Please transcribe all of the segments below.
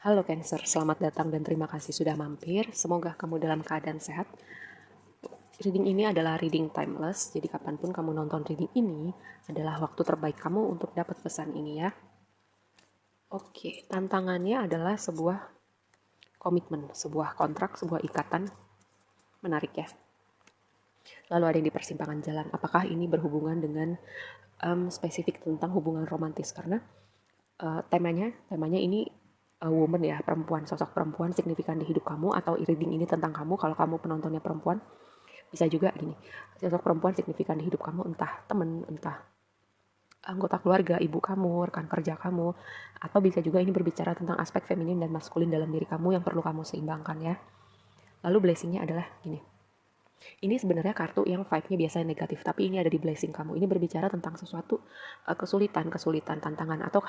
Halo Cancer, selamat datang dan terima kasih sudah mampir. Semoga kamu dalam keadaan sehat. Reading ini adalah reading timeless, jadi kapanpun kamu nonton reading ini adalah waktu terbaik kamu untuk dapat pesan ini ya. Oke, tantangannya adalah sebuah komitmen, sebuah kontrak, sebuah ikatan. Menarik ya. Lalu ada yang di persimpangan jalan. Apakah ini berhubungan dengan spesifik tentang hubungan romantis? Karena temanya ini woman ya, perempuan, sosok perempuan signifikan di hidup kamu, atau reading ini tentang kamu kalau kamu penontonnya perempuan. Bisa juga gini, sosok perempuan signifikan di hidup kamu, entah temen, entah anggota keluarga, ibu kamu, rekan kerja kamu, atau bisa juga ini berbicara tentang aspek feminin dan maskulin dalam diri kamu yang perlu kamu seimbangkan ya. Lalu blessingnya adalah gini, ini sebenarnya kartu yang vibe-nya biasanya negatif, tapi ini ada di blessing kamu. Ini berbicara tentang sesuatu kesulitan, tantangan, atau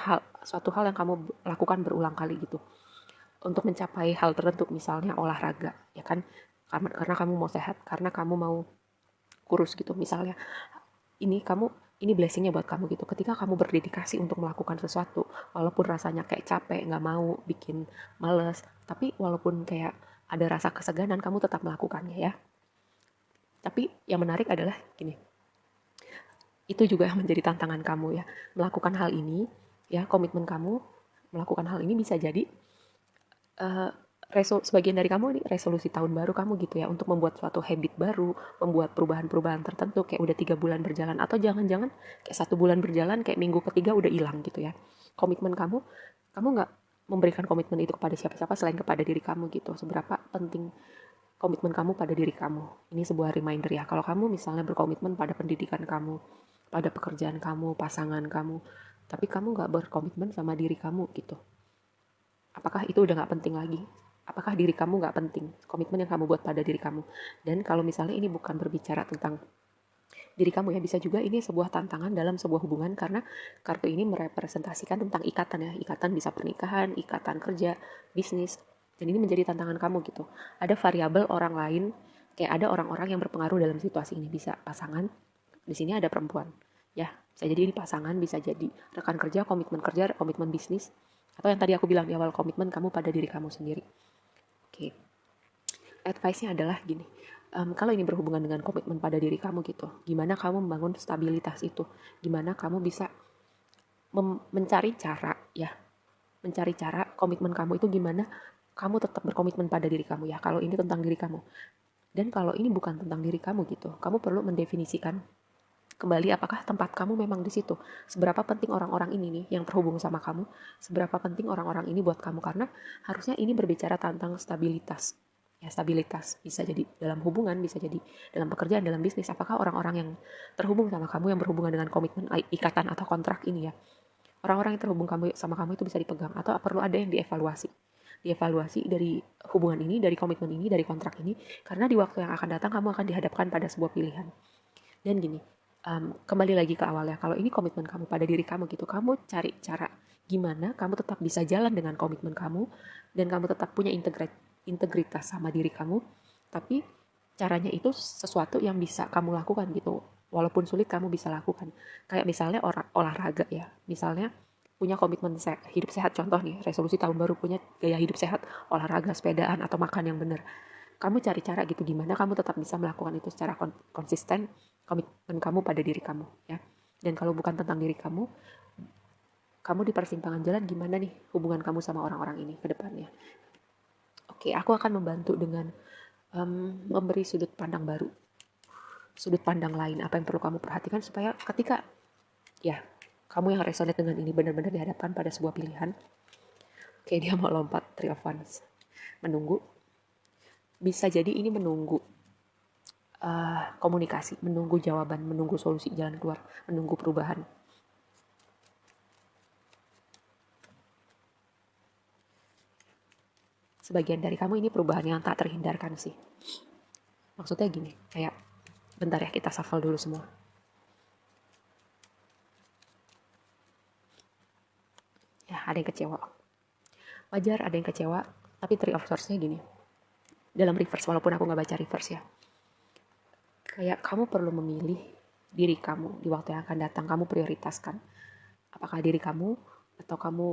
suatu hal yang kamu lakukan berulang kali gitu. Untuk mencapai hal tertentu, misalnya olahraga, ya kan? Karena kamu mau sehat, karena kamu mau kurus gitu misalnya. Ini blessingnya buat kamu gitu. Ketika kamu berdedikasi untuk melakukan sesuatu, walaupun rasanya kayak capek, nggak mau, bikin males, tapi walaupun kayak ada rasa keseganan, kamu tetap melakukannya ya. Tapi yang menarik adalah gini, itu juga yang menjadi tantangan kamu ya. Melakukan hal ini, ya komitmen kamu, melakukan hal ini bisa jadi uh, sebagian dari kamu ini resolusi tahun baru kamu gitu ya, untuk membuat suatu habit baru, membuat perubahan-perubahan tertentu, kayak udah 3 bulan berjalan, atau jangan-jangan kayak 1 bulan berjalan, kayak minggu ketiga udah hilang gitu ya. Komitmen kamu nggak memberikan komitmen itu kepada siapa-siapa selain kepada diri kamu gitu. Seberapa penting komitmen kamu pada diri kamu. Ini sebuah reminder ya, kalau kamu misalnya berkomitmen pada pendidikan kamu, pada pekerjaan kamu, pasangan kamu, tapi kamu nggak berkomitmen sama diri kamu gitu. Apakah itu udah nggak penting lagi? Apakah diri kamu nggak penting? Komitmen yang kamu buat pada diri kamu. Dan kalau misalnya ini bukan berbicara tentang diri kamu ya, bisa juga ini sebuah tantangan dalam sebuah hubungan, karena kartu ini merepresentasikan tentang ikatan ya. Ikatan bisa pernikahan, ikatan kerja, bisnis. Dan ini menjadi tantangan kamu gitu. Ada variabel orang lain, kayak ada orang-orang yang berpengaruh dalam situasi ini. Bisa pasangan, di sini ada perempuan. Ya, bisa jadi ini pasangan, bisa jadi rekan kerja, komitmen bisnis, atau yang tadi aku bilang di awal, komitmen kamu pada diri kamu sendiri. Oke, advice-nya adalah gini, kalau ini berhubungan dengan komitmen pada diri kamu gitu, gimana kamu membangun stabilitas itu, gimana kamu bisa mencari cara ya, mencari cara komitmen kamu itu gimana kamu tetap berkomitmen pada diri kamu ya, kalau ini tentang diri kamu. Dan kalau ini bukan tentang diri kamu gitu, kamu perlu mendefinisikan kembali apakah tempat kamu memang di situ. Seberapa penting orang-orang ini nih yang terhubung sama kamu, seberapa penting orang-orang ini buat kamu, karena harusnya ini berbicara tentang stabilitas. Ya, stabilitas bisa jadi dalam hubungan, bisa jadi dalam pekerjaan, dalam bisnis. Apakah orang-orang yang terhubung sama kamu, yang berhubungan dengan komitmen, ikatan atau kontrak ini ya, orang-orang yang terhubung sama kamu itu bisa dipegang, atau perlu ada yang dievaluasi dari hubungan ini, dari komitmen ini, dari kontrak ini, karena di waktu yang akan datang kamu akan dihadapkan pada sebuah pilihan. Dan gini, kembali lagi ke awal ya, kalau ini komitmen kamu pada diri kamu gitu, kamu cari cara gimana kamu tetap bisa jalan dengan komitmen kamu, dan kamu tetap punya integritas sama diri kamu, tapi caranya itu sesuatu yang bisa kamu lakukan gitu, walaupun sulit kamu bisa lakukan. Kayak misalnya olahraga ya, misalnya punya komitmen hidup sehat, contoh nih, resolusi tahun baru punya gaya hidup sehat, olahraga, sepedaan, atau makan yang benar. Kamu cari cara gitu gimana kamu tetap bisa melakukan itu secara konsisten, komitmen kamu pada diri kamu ya. Dan kalau bukan tentang diri kamu di persimpangan jalan, gimana nih hubungan kamu sama orang-orang ini ke depannya. Oke, aku akan membantu dengan memberi sudut pandang baru, sudut pandang lain, apa yang perlu kamu perhatikan supaya ketika ya kamu yang resonate dengan ini benar-benar dihadapkan pada sebuah pilihan. Oke, dia mau lompat, Three of Wands, menunggu. Bisa jadi ini menunggu komunikasi, menunggu jawaban, menunggu solusi jalan keluar, menunggu perubahan. Sebagian dari kamu ini perubahan yang tak terhindarkan sih. Maksudnya gini, kayak bentar ya, kita shuffle dulu semua. Ya, ada yang kecewa. Wajar ada yang kecewa, tapi Three of Swords-nya gini. Dalam reverse, walaupun aku gak baca reverse ya. Kayak kamu perlu memilih diri kamu di waktu yang akan datang, kamu prioritaskan. Apakah diri kamu atau kamu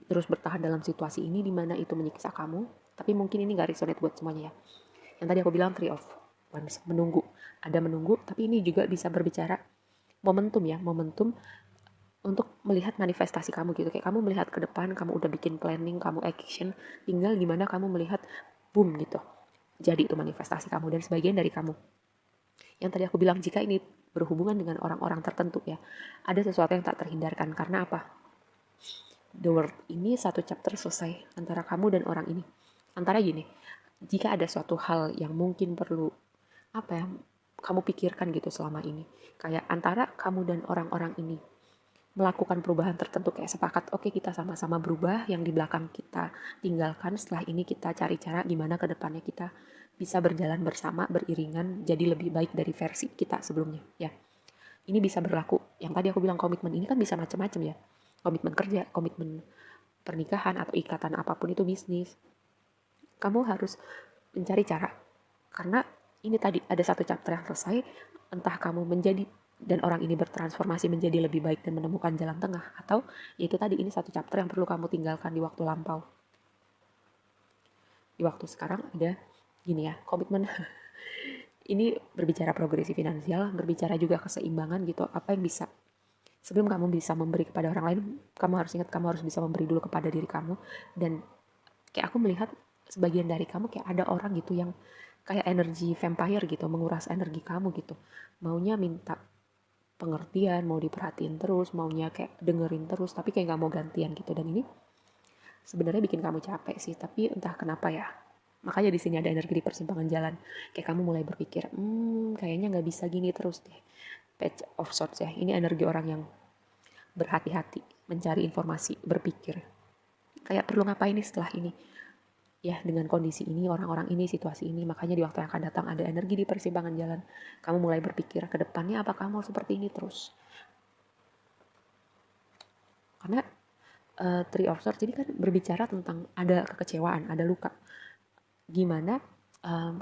terus bertahan dalam situasi ini di mana itu menyiksa kamu, tapi mungkin ini gak resonate buat semuanya ya. Yang tadi aku bilang Three of Wands, menunggu. Ada menunggu, tapi ini juga bisa berbicara momentum ya, momentum untuk melihat manifestasi kamu gitu. Kayak kamu melihat ke depan, kamu udah bikin planning, kamu action, tinggal gimana kamu melihat boom gitu. Jadi itu manifestasi kamu dan sebagian dari kamu. Yang tadi aku bilang jika ini berhubungan dengan orang-orang tertentu ya, ada sesuatu yang tak terhindarkan. Karena apa? The World ini satu chapter selesai antara kamu dan orang ini. Antara gini, jika ada suatu hal yang mungkin perlu apa ya kamu pikirkan gitu selama ini, kayak antara kamu dan orang-orang ini melakukan perubahan tertentu, kayak sepakat oke kita sama-sama berubah, yang di belakang kita tinggalkan, setelah ini kita cari cara gimana ke depannya kita bisa berjalan bersama beriringan jadi lebih baik dari versi kita sebelumnya ya. Ini bisa berlaku, yang tadi aku bilang komitmen ini kan bisa macam-macam ya, komitmen kerja, komitmen pernikahan atau ikatan apapun itu, bisnis. Kamu harus mencari cara, karena ini tadi ada satu chapter yang selesai, entah kamu menjadi dan orang ini bertransformasi menjadi lebih baik dan menemukan jalan tengah, atau yaitu tadi ini satu chapter yang perlu kamu tinggalkan di waktu lampau. Di waktu sekarang ada gini ya, komitmen ini berbicara progresi finansial, berbicara juga keseimbangan gitu, apa yang bisa sebelum kamu bisa memberi kepada orang lain, kamu harus ingat kamu harus bisa memberi dulu kepada diri kamu. Dan kayak aku melihat sebagian dari kamu kayak ada orang gitu yang kayak energi vampire gitu, menguras energi kamu gitu, maunya minta pengertian, mau diperhatiin terus, maunya kayak dengerin terus, tapi kayak gak mau gantian gitu. Dan ini sebenarnya bikin kamu capek sih, tapi entah kenapa ya, makanya di sini ada energi di persimpangan jalan. Kayak kamu mulai berpikir, kayaknya nggak bisa gini terus deh. Page of Swords ya, ini energi orang yang berhati-hati, mencari informasi, berpikir. Kayak perlu ngapain nih setelah ini? Ya dengan kondisi ini, orang-orang ini, situasi ini, makanya di waktu yang akan datang ada energi di persimpangan jalan. Kamu mulai berpikir ke depannya apakah mau seperti ini terus? Karena Three of Swords ini kan berbicara tentang ada kekecewaan, ada luka. Gimana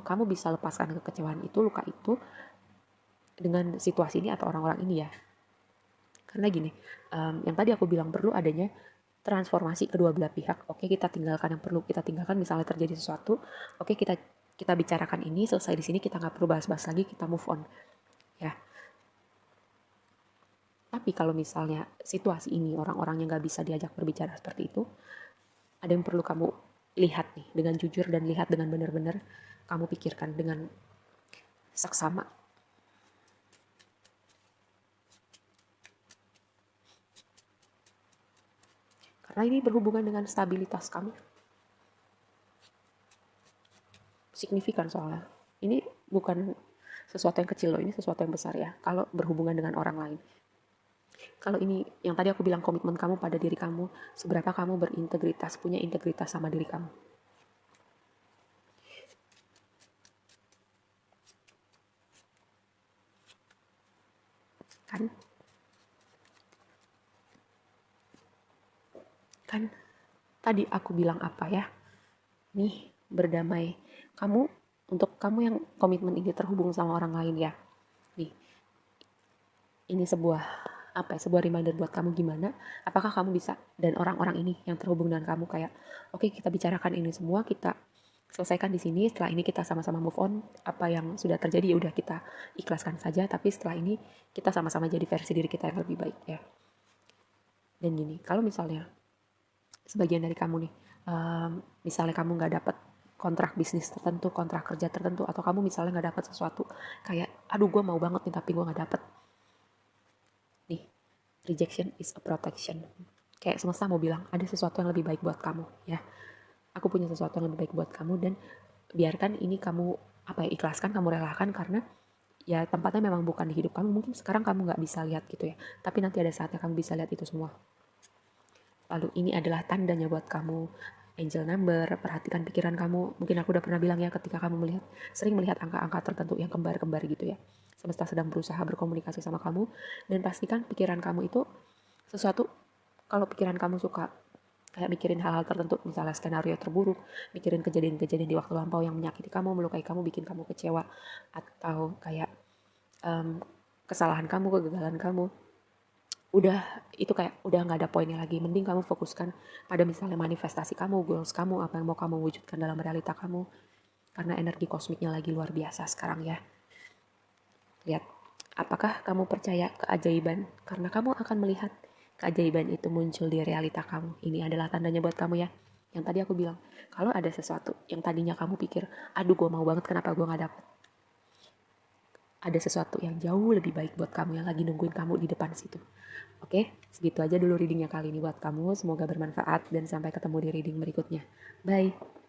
kamu bisa lepaskan kekecewaan itu, luka itu dengan situasi ini atau orang-orang ini ya. Karena gini, yang tadi aku bilang perlu adanya transformasi kedua belah pihak. Oke, kita tinggalkan yang perlu kita tinggalkan, misalnya terjadi sesuatu, oke kita bicarakan ini, selesai di sini, kita nggak perlu bahas-bahas lagi, kita move on ya. Tapi kalau misalnya situasi ini orang-orang yang nggak bisa diajak berbicara seperti itu, ada yang perlu kamu lihat nih dengan jujur dan lihat dengan benar-benar kamu pikirkan dengan saksama. Karena ini berhubungan dengan stabilitas kamu. Signifikan soalnya. Ini bukan sesuatu yang kecil loh, ini sesuatu yang besar ya. Kalau berhubungan dengan orang lain. Kalau ini yang tadi aku bilang komitmen kamu pada diri kamu, seberapa kamu berintegritas, punya integritas sama diri kamu. Kan tadi aku bilang apa ya, nih berdamai kamu, untuk kamu yang komitmen ini terhubung sama orang lain ya, nih ini sebuah apa ya, sebuah reminder buat kamu gimana apakah kamu bisa, dan orang-orang ini yang terhubung dengan kamu kayak oke, kita bicarakan ini semua, kita selesaikan di sini, setelah ini kita sama-sama move on, apa yang sudah terjadi ya udah kita ikhlaskan saja, tapi setelah ini kita sama-sama jadi versi diri kita yang lebih baik ya. Dan gini, kalau misalnya sebagian dari kamu nih, misalnya kamu nggak dapat kontrak bisnis tertentu, kontrak kerja tertentu, atau kamu misalnya nggak dapat sesuatu kayak aduh gue mau banget nih tapi gue nggak dapat nih, rejection is a protection. Kayak semesta mau bilang ada sesuatu yang lebih baik buat kamu ya, aku punya sesuatu yang lebih baik buat kamu, dan biarkan ini kamu apa ya, ikhlaskan, kamu relakan, karena ya tempatnya memang bukan di hidup kamu, mungkin sekarang kamu nggak bisa lihat gitu ya, tapi nanti ada saatnya kamu bisa lihat itu semua. Lalu ini adalah tandanya buat kamu, angel number, perhatikan pikiran kamu. Mungkin aku udah pernah bilang ya, ketika kamu sering melihat angka-angka tertentu yang kembar-kembar gitu ya, semesta sedang berusaha berkomunikasi sama kamu. Dan pastikan pikiran kamu itu sesuatu, kalau pikiran kamu suka kayak mikirin hal-hal tertentu, misalnya skenario terburuk, mikirin kejadian-kejadian di waktu lampau yang menyakiti kamu, melukai kamu, bikin kamu kecewa, atau kayak kesalahan kamu, kegagalan kamu, udah itu kayak udah nggak ada poinnya lagi. Mending kamu fokuskan pada misalnya manifestasi kamu, goals kamu, apa yang mau kamu wujudkan dalam realita kamu. Karena energi kosmiknya lagi luar biasa sekarang ya. Lihat, apakah kamu percaya keajaiban? Karena kamu akan melihat keajaiban itu muncul di realita kamu. Ini adalah tandanya buat kamu ya. Yang tadi aku bilang, kalau ada sesuatu yang tadinya kamu pikir, aduh gue mau banget kenapa gue gak dapet. Ada sesuatu yang jauh lebih baik buat kamu yang lagi nungguin kamu di depan situ. Oke, segitu aja dulu readingnya kali ini buat kamu. Semoga bermanfaat dan sampai ketemu di reading berikutnya. Bye.